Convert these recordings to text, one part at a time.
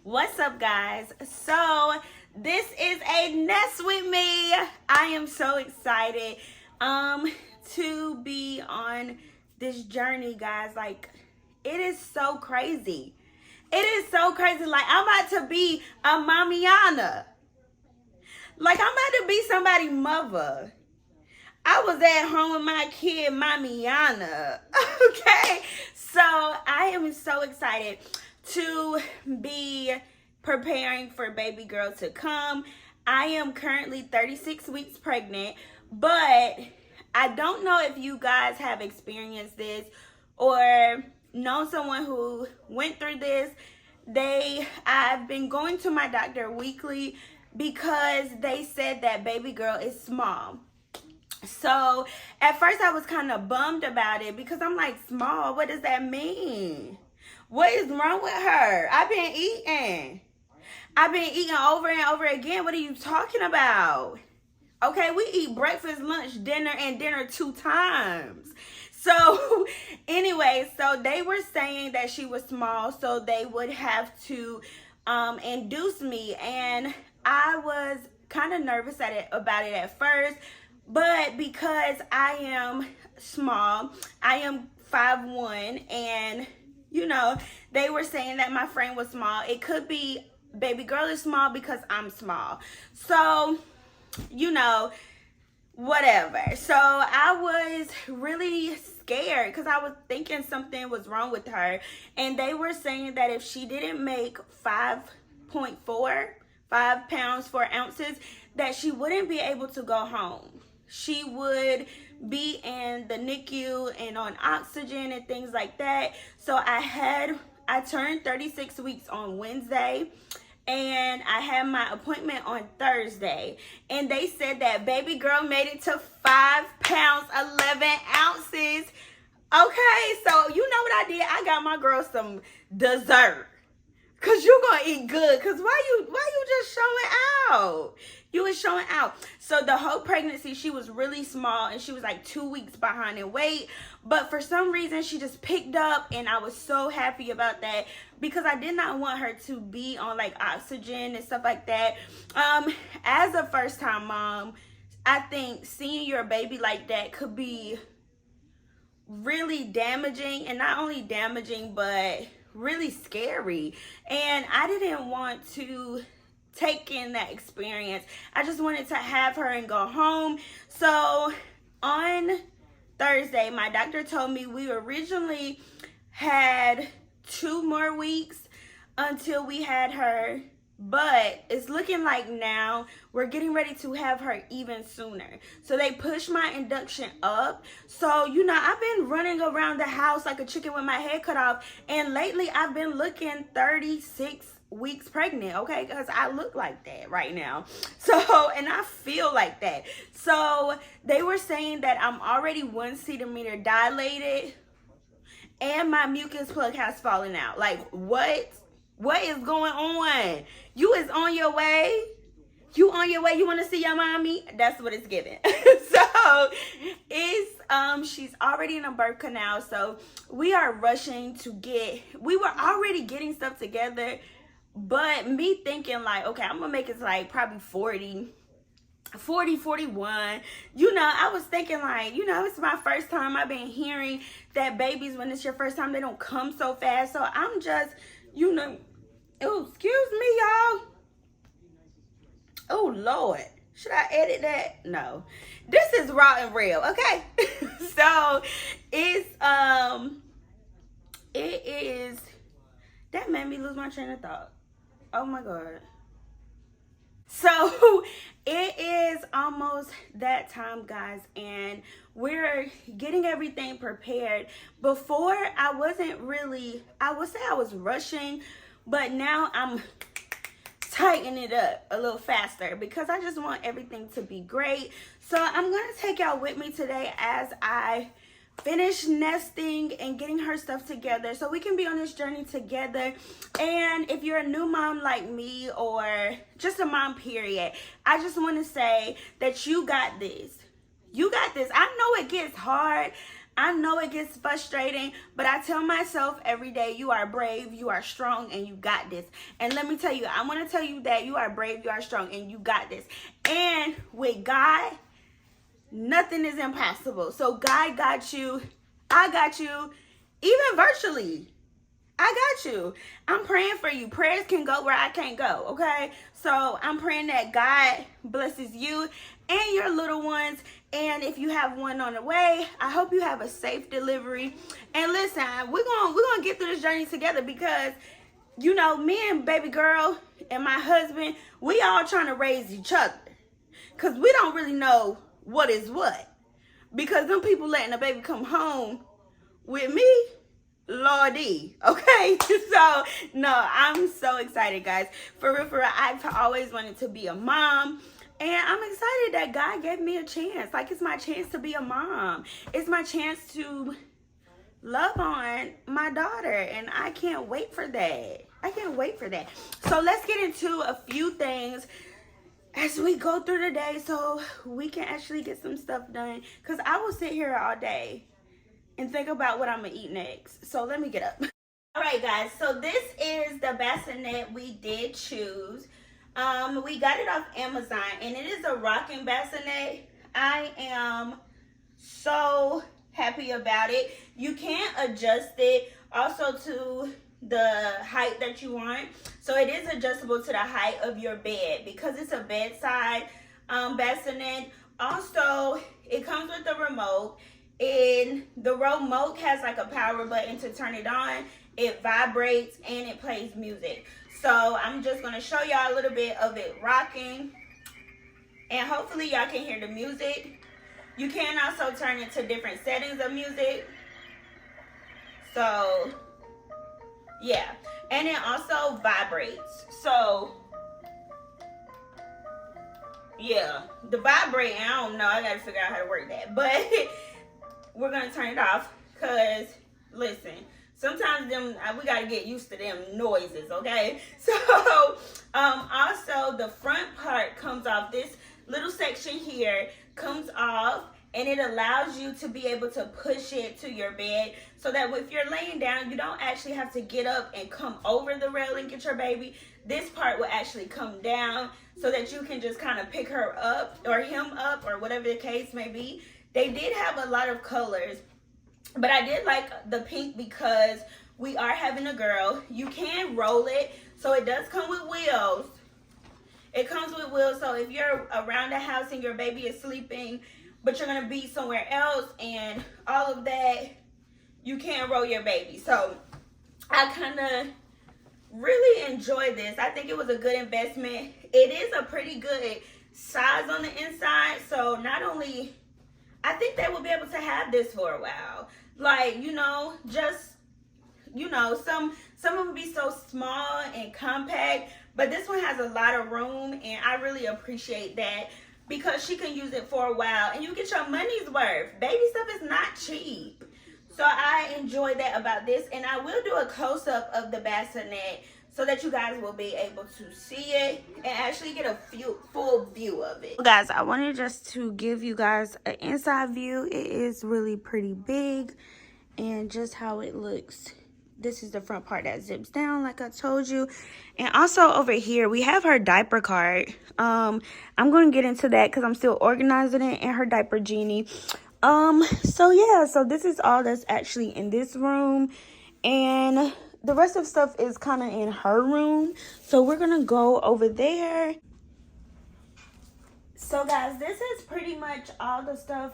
What's up, guys? So this is a nest with me. I am so excited to be on this journey, guys. Like, it is so crazy. It is so crazy. Like, I'm about to be a mamiana. Like, I'm about to be somebody's mother. I was at home with my kid, mamiana. Okay? So I am so excited to be preparing for baby girl to come. I am currently 36 weeks pregnant, but I don't know if you guys have experienced this or know someone who went through this. I've been going to my doctor weekly because they said that baby girl is small. So at first I was kind of bummed about it because I'm like, small, what does that mean? What is wrong with her? I've been eating over and over again. What are you talking about? Okay, we eat breakfast, lunch, dinner, and dinner 2 times. So anyway, so they were saying that she was small, so they would have to induce me. And I was kind of nervous about it at first. But because I am small, I am 5'1", and you know, they were saying that my frame was small. It could be baby girl is small because I'm small. So, you know, whatever. So I was really scared because I was thinking something was wrong with her. And they were saying that if she didn't make 5.4, 5 pounds, 4 ounces, that she wouldn't be able to go home. She would be in the NICU and on oxygen and things like that. So I turned 36 weeks on Wednesday, and I had my appointment on Thursday. And they said that baby girl made it to 5 pounds, 11 ounces. Okay, so you know what I did? I got my girl some dessert. Cause you're gonna eat good. Cause why you just showing out? You was showing out. So the whole pregnancy, she was really small and she was like 2 weeks behind in weight. But for some reason, she just picked up, and I was so happy about that because I did not want her to be on like oxygen and stuff like that. As a first time mom, I think seeing your baby like that could be really damaging, and not only damaging, but really scary. And I didn't want to take in that experience. I just wanted to have her and go home. So on Thursday, my doctor told me we originally had 2 more weeks until we had her, but it's looking like now we're getting ready to have her even sooner. So they pushed my induction up. So, you know, I've been running around the house like a chicken with my head cut off. And lately I've been looking 36 weeks pregnant, okay? Because I look like that right now. So, and I feel like that. So they were saying that I'm already 1 centimeter dilated and my mucus plug has fallen out. Like, what? What is going on? You is on your way. You on your way. You want to see your mommy? That's what it's giving. So it's she's already in a birth canal. So we are rushing we were already getting stuff together, but me thinking like, okay, I'm gonna make it to like probably 40, 41. You know, I was thinking like, you know, it's my first time. I've been hearing that babies, when it's your first time, they don't come so fast. So I'm just, you know, oh, excuse me, y'all. Oh, Lord. Should I edit that? No. This is raw and real, okay? So, it is, that made me lose my train of thought. Oh, my God. So, it is almost that time, guys, and we're getting everything prepared. Before, I wasn't really, I would say I was rushing, but now I'm tightening it up a little faster because I just want everything to be great. So I'm going to take y'all with me today as I finish nesting and getting her stuff together so we can be on this journey together. And if you're a new mom like me, or just a mom period, I just want to say that you got this. You got this. I know it gets hard. I know it gets frustrating, but I tell myself every day, you are brave, you are strong, and you got this. And let me tell you, I want to tell you that you are brave, you are strong, and you got this. And with God, nothing is impossible. So God got you. I got you. Even virtually, I got you. I'm praying for you. Prayers can go where I can't go, okay? So I'm praying that God blesses you and your little ones. And if you have one on the way, I hope you have a safe delivery. And listen, we're gonna get through this journey together, because you know, me and baby girl and my husband, we all trying to raise each other, because we don't really know what is what. Because them people letting a baby come home with me, Lordy, okay? So, no, I'm so excited, guys. For real, I've always wanted to be a mom. And I'm excited that God gave me a chance. Like, it's my chance to be a mom. It's my chance to love on my daughter. And I can't wait for that. I can't wait for that. So, let's get into a few things as we go through the day so we can actually get some stuff done. Because I will sit here all day and think about what I'm gonna eat next. So let me get up. All right, guys, so this is the bassinet we did choose. We got it off Amazon, and it is a rocking bassinet. I am so happy about it. You can adjust it also to the height that you want. So it is adjustable to the height of your bed, because it's a bedside bassinet. Also, it comes with a remote. And the remote has like a power button to turn it on. It vibrates and it plays music. So I'm just going to show y'all a little bit of it rocking. And hopefully y'all can hear the music. You can also turn it to different settings of music. So, yeah. And it also vibrates. So, yeah. The vibrating, I don't know. I got to figure out how to work that. But we're gonna turn it off, because listen, sometimes we gotta get used to them noises, okay? So also the front part comes off. This little section here comes off, and it allows you to be able to push it to your bed, so that if you're laying down, you don't actually have to get up and come over the rail and get your baby. This part will actually come down, so that you can just kind of pick her up or him up, or whatever the case may be. They did have a lot of colors, but I did like the pink because we are having a girl. You can roll it, so it does come with wheels. It comes with wheels, so if you're around the house and your baby is sleeping, but you're going to be somewhere else and all of that, you can roll your baby. So I kind of really enjoy this. I think it was a good investment. It is a pretty good size on the inside, so not only... I think they will be able to have this for a while. Like, you know, just, you know, some of them be so small and compact, but this one has a lot of room, and I really appreciate that, because she can use it for a while, and you get your money's worth. Baby stuff is not cheap. So I enjoy that about this, and I will do a close-up of the bassinet so that you guys will be able to see it and actually get a full view of it. Guys, I wanted just to give you guys an inside view. It is really pretty big, and just how it looks. This is the front part that zips down, like I told you. And also over here, we have her diaper cart. I'm going to get into that because I'm still organizing it, and her diaper genie. So yeah, so this is all that's actually in this room, and the rest of stuff is kind of in her room. So we're gonna go over there. So guys, this is pretty much all the stuff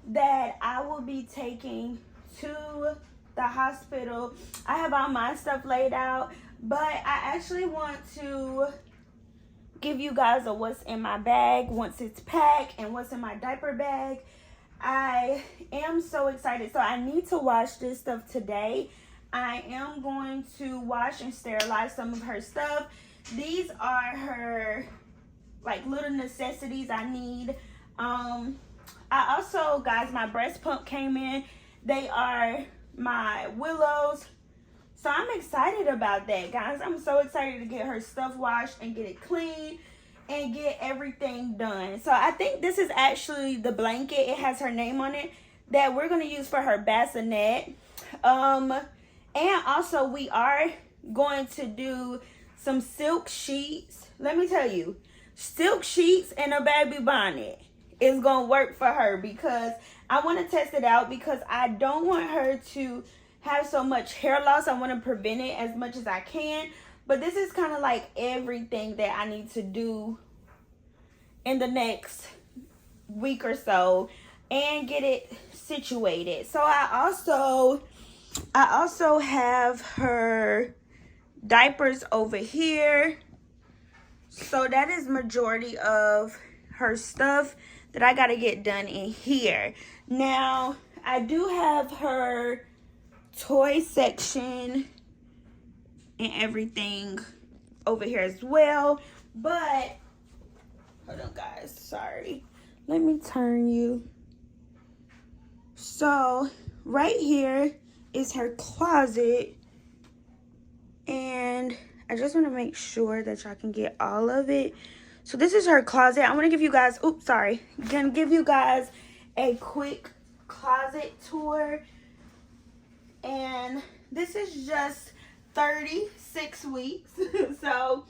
that I will be taking to the hospital. I have all my stuff laid out, but I actually want to give you guys a what's in my bag once it's packed and what's in my diaper bag. I am so excited. So I need to wash this stuff today. I am going to wash and sterilize some of her stuff. These are her like little necessities I need. I also, guys, my breast pump came in. They are my Willows. So I'm excited about that, guys. I'm so excited to get her stuff washed and get it clean and get everything done. So I think this is actually the blanket. It has her name on it. that we're going to use for her bassinet. And also we are going to do some silk sheets. Let me tell you, silk sheets and a baby bonnet is going to work for her, because I want to test it out, because I don't want her to have so much hair loss. I want to prevent it as much as I can. But this is kind of like everything that I need to do in the next week or so and get it situated. So I also have her diapers over here. So that is majority of her stuff that I got to get done in here. Now, I do have her toy section and everything over here as well. But, hold on guys, sorry. Let me turn you. So, right here is her closet. And I just want to make sure that y'all can get all of it. So this is her closet. I want to give you guys, gonna give you guys a quick closet tour. And this is just 36 weeks. So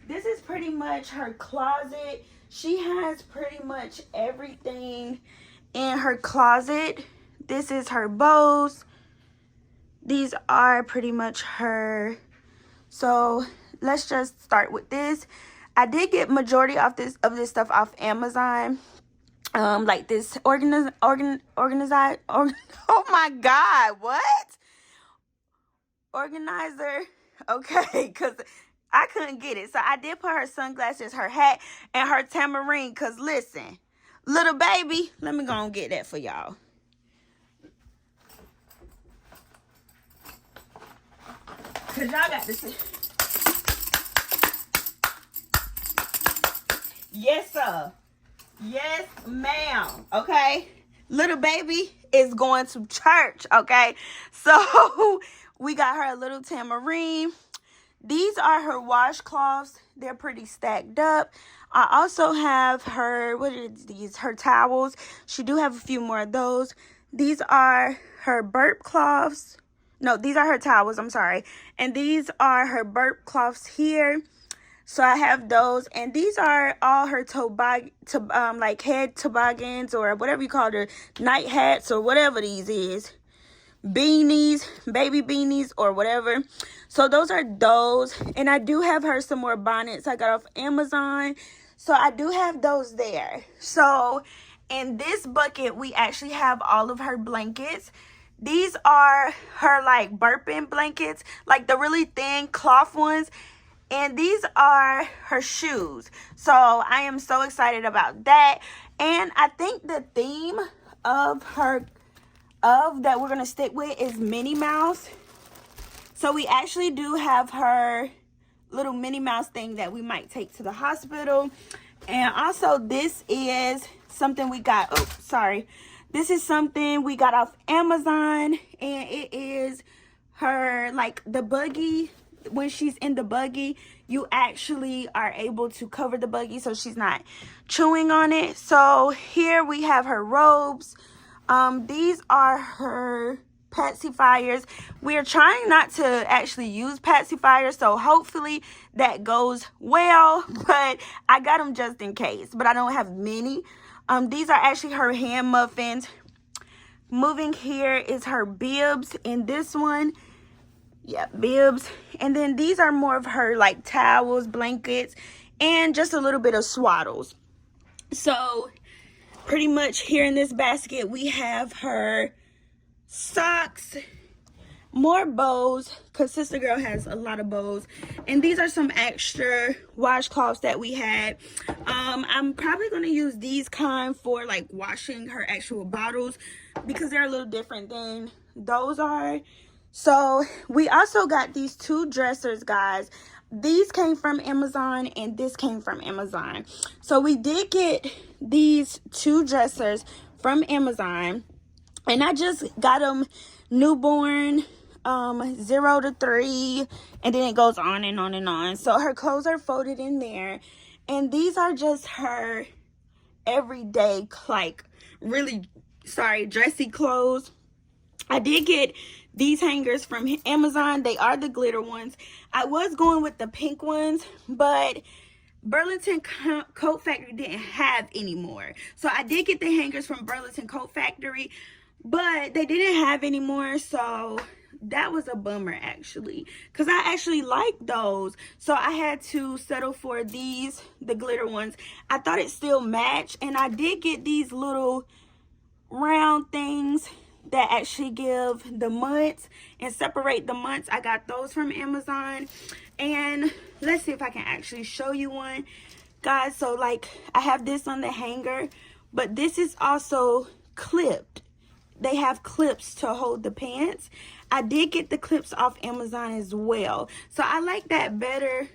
this is pretty much her closet. She has pretty much everything in her closet. This is her bows. These are pretty much her. So let's just start with this. I did get majority of this stuff off Amazon. Like this oh my God, what? Organizer. Okay, because I couldn't get it. So I did put her sunglasses, her hat, and her tambourine. Because listen, little baby, let me go and get that for y'all. Because y'all got to see. Yes, sir. Yes, ma'am. Okay. Little baby is going to church. Okay. So we got her a little tambourine. These are her washcloths. They're pretty stacked up. I also have her, what are these? Her towels. She do have a few more of those. These are her burp cloths. No, these are her towels. I'm sorry. And these are her burp cloths here. So I have those, and these are all her like head toboggans, or whatever you call it, night hats, or whatever these is, beanies, baby beanies, or whatever. So those are those, and I do have her some more bonnets I got off Amazon. So I do have those there. So in this bucket, we actually have all of her blankets. These are her like burping blankets, like the really thin cloth ones. And these are her shoes. So I am so excited about that. And I think the theme of that we're going to stick with is Minnie Mouse. So we actually do have her little Minnie Mouse thing that we might take to the hospital. And also this is something we got. Oh, sorry. This is something we got off Amazon. And it is her, like, the buggy. When she's in the buggy, you actually are able to cover the buggy so she's not chewing on it. So here we have her robes. These are her pacifiers. We're trying not to actually use pacifiers, so hopefully that goes well, but I got them just in case, but I don't have many. These are actually her hand muffins. Moving here is her bibs in this one. Yeah, bibs. And then these are more of her like towels, blankets, and just a little bit of swaddles. So pretty much here in this basket we have her socks, more bows, because sister girl has a lot of bows, and these are some extra washcloths that we had. I'm probably going to use these kind for like washing her actual bottles, because they're a little different than those are. So we also got these two dressers, guys. These came from Amazon and this came from Amazon. So we did get these two dressers from Amazon, and I just got them newborn, 0 to 3, and then it goes on and on and on. So her clothes are folded in there, and these are just her everyday, like really dressy clothes. I did get these hangers from Amazon. They are the glitter ones. I was going with the pink ones, but Burlington Coat Factory didn't have any more. So I did get the hangers from Burlington Coat Factory, but they didn't have any more. So that was a bummer, actually, because I actually like those. So I had to settle for these, the glitter ones. I thought it still matched, and I did get these little round things that actually give the months and separate the months. I got those from Amazon. And let's see if I can actually show you one, guys. So like, I have this on the hanger, but this is also clipped. They have clips to hold the pants. I did get the clips off Amazon as well, so I like that better,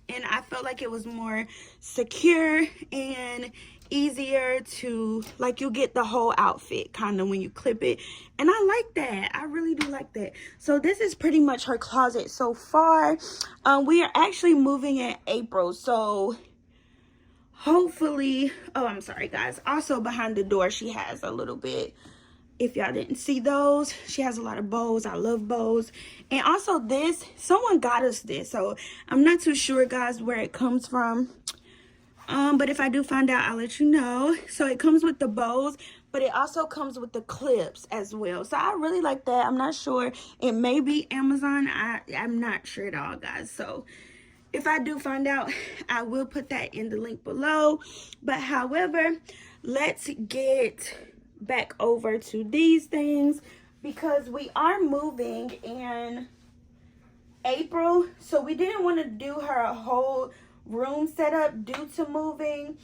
and I felt like it was more secure and easier to, like, you get the whole outfit kind of when you clip it, and I like that. I really do like that. So this is pretty much her closet so far. We are actually moving in April, so hopefully, oh, I'm sorry guys, also behind the door she has a little bit, if y'all didn't see those, she has a lot of bows. I love bows. And also this, someone got us this, so I'm not too sure guys where it comes from, but if I do find out, I'll let you know. So it comes with the bows, but it also comes with the clips as well. So I really like that. I'm not sure, it may be Amazon. I'm not sure at all guys. So if I do find out, I will put that in the link below. But however, let's get back over to these things, because we are moving in April, so we didn't want to do her a whole room setup due to moving,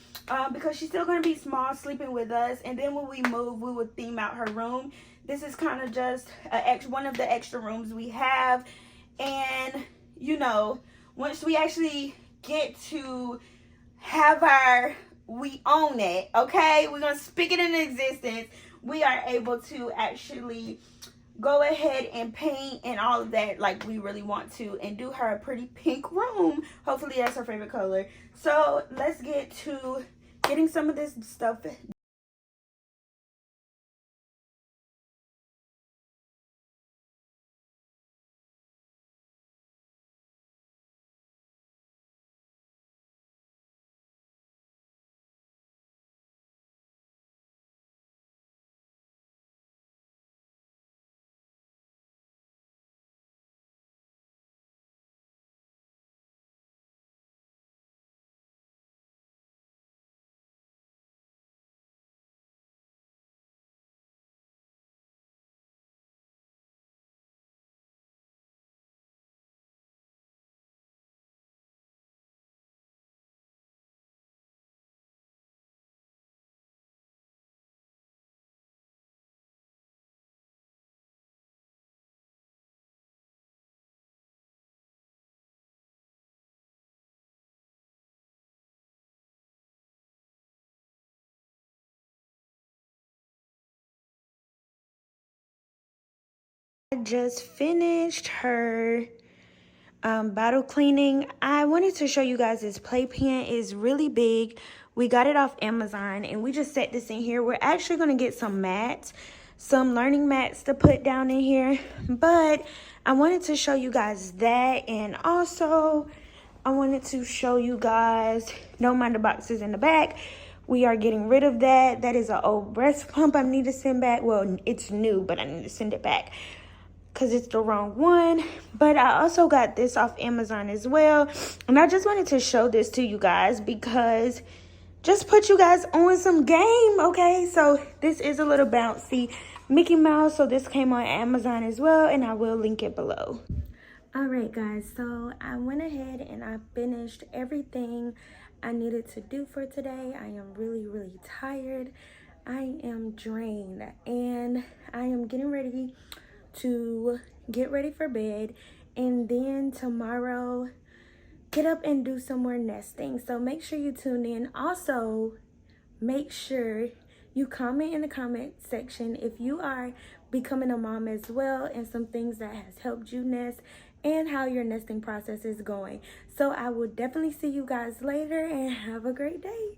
because she's still going to be small sleeping with us, and then when we move we would theme out her room. This is kind of just one of the extra rooms we have, and you know, once we actually get to have we own it, okay, we're gonna speak it into existence, we are able to actually go ahead and paint and all of that like we really want to, and do her a pretty pink room. Hopefully that's her favorite color. So let's get to getting some of this stuff. I just finished her bottle cleaning. I wanted to show you guys this playpen is really big. We got it off Amazon, and we just set this in here. We're actually going to get some mats, some learning mats to put down in here, but I wanted to show you guys that, and also I wanted to show you guys, don't mind the boxes in the back, we are getting rid of that. That is an old breast pump I need to send back. Well, it's new, but I need to send it back because it's the wrong one. But I also got this off Amazon as well, and I just wanted to show this to you guys because just put you guys on some game, okay? So this is a little bouncy Mickey Mouse, so this came on Amazon as well, and I will link it below. All right guys, so I went ahead and I finished everything I needed to do for today. I am really tired. I am drained, and I am getting ready to get ready for bed, and then tomorrow get up and do some more nesting. So make sure you tune in. Also, make sure you comment in the comment section if you are becoming a mom as well, and some things that has helped you nest and how your nesting process is going. So I will definitely see you guys later, and have a great day.